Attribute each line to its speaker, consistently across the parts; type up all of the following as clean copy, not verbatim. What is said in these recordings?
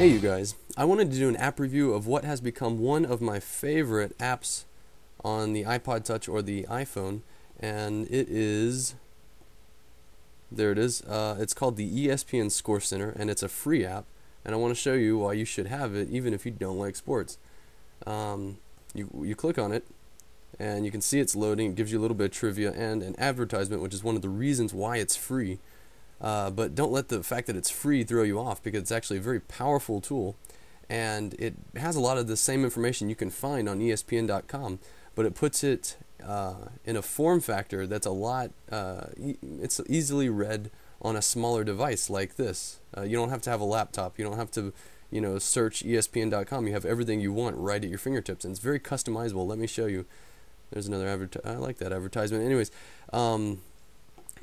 Speaker 1: Hey you guys, I wanted to do an app review of what has become one of my favorite apps on the iPod Touch or the iPhone, and there it is, it's called the ESPN ScoreCenter, and it's a free app, and I want to show you why you should have it even if you don't like sports. You click on it, and you can see it's loading. It gives you a little bit of trivia and an advertisement, which is one of the reasons why it's free. But don't let the fact that it's free throw you off, because it's actually a very powerful tool, and it has a lot of the same information you can find on ESPN.com, but it puts it in a form factor that's a lot, it's easily read on a smaller device like this. You don't have to have a laptop, you don't have to search ESPN.com, you have everything you want right at your fingertips, and it's very customizable. Let me show you. There's another I like that advertisement. Anyways,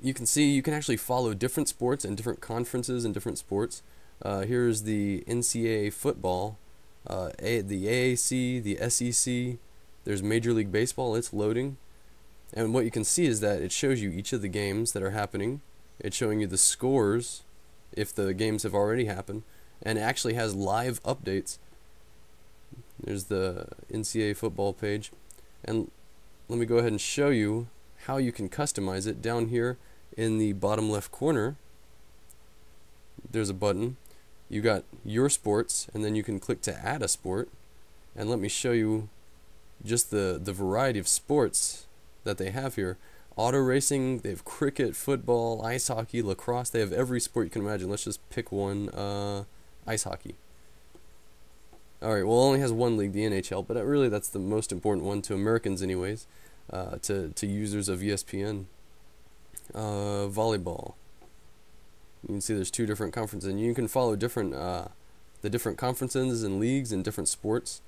Speaker 1: you can see you can actually follow different sports and different conferences and different sports. Here's the NCAA football, the AAC, the SEC. There's Major League Baseball. It's loading. And what you can see is that it shows you each of the games that are happening. It's showing you the scores if the games have already happened. And it actually has live updates. There's the NCAA football page. And let me go ahead and show you how you can customize it. Down here in the bottom left corner, there's a button. You got your sports, and then you can click to add a sport. And let me show you just the variety of sports that they have here. Auto racing, they have cricket, football, ice hockey, lacrosse. They have every sport you can imagine. Let's just pick one. Ice hockey. Alright, well, it only has one league, the NHL, but really that's the most important one to Americans anyways, to users of ESPN. Volleyball. You can see there's two different conferences, and you can follow the different conferences and leagues and different sports.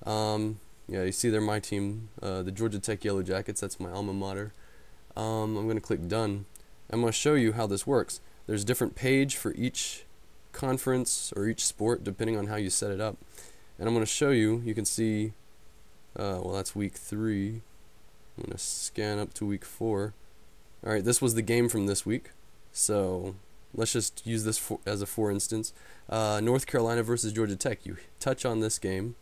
Speaker 1: Yeah, you see there my team, the Georgia Tech Yellow Jackets. That's my alma mater. I'm going to click done. I'm going to show you how this works. There's a different page for each conference or each sport depending on how you set it up. And I'm going to show you. You can see, well, that's week 3. I'm going to scan up to week 4. Alright, this was the game from this week, so let's just use this as a for instance. North Carolina versus Georgia Tech. You touch on this game.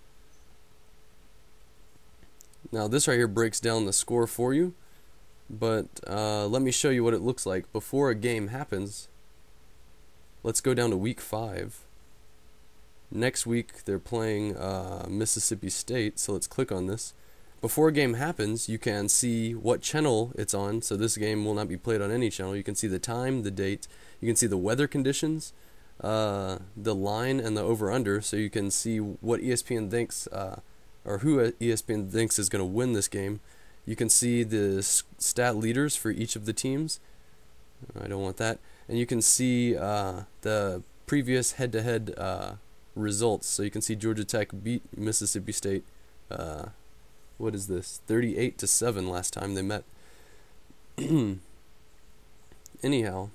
Speaker 1: Now this right here breaks down the score for you, but let me show you what it looks like before a game happens. Let's go down to week 5. Next week they're playing Mississippi State, so let's click on this. Before a game happens, you can see what channel it's on, so this game will not be played on any channel. You can see the time, the date, you can see the weather conditions, the line, and the over-under, so you can see what ESPN thinks, or who ESPN thinks is going to win this game. You can see the stat leaders for each of the teams. I don't want that. And you can see the previous head-to-head results, so you can see Georgia Tech beat Mississippi State. What is this? 38-7 last time they met. Anyhow,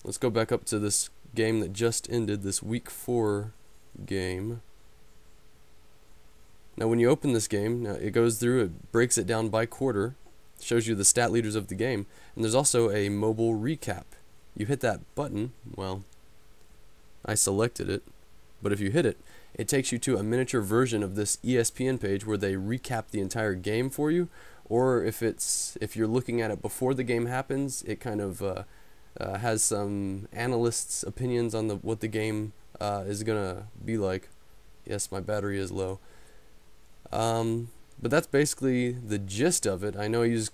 Speaker 1: let's go back up to this game that just ended, this week 4 game. Now when you open this game, now it goes through, it breaks it down by quarter, shows you the stat leaders of the game, and there's also a mobile recap. You hit that button, well, I selected it, but if you hit it, it takes you to a miniature version of this ESPN page where they recap the entire game for you, or if you're looking at it before the game happens, it kind of has some analysts' opinions on what the game is gonna be like. Yes, my battery is low. But that's basically the gist of it. I know I use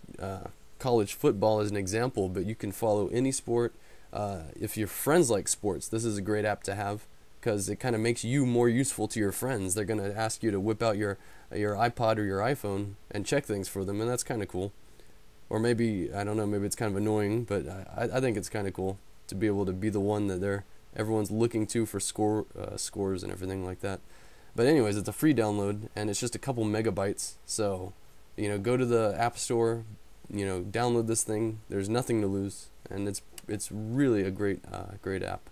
Speaker 1: college football as an example, but you can follow any sport. If your friends like sports, this is a great app to have, because it kind of makes you more useful to your friends. They're going to ask you to whip out your iPod or your iPhone and check things for them, and that's kind of cool. Or maybe, I don't know, maybe it's kind of annoying, but I think it's kind of cool to be able to be the one that everyone's looking to for scores and everything like that. But anyways, it's a free download, and it's just a couple megabytes, so go to the App Store, download this thing. There's nothing to lose, and it's really a great app.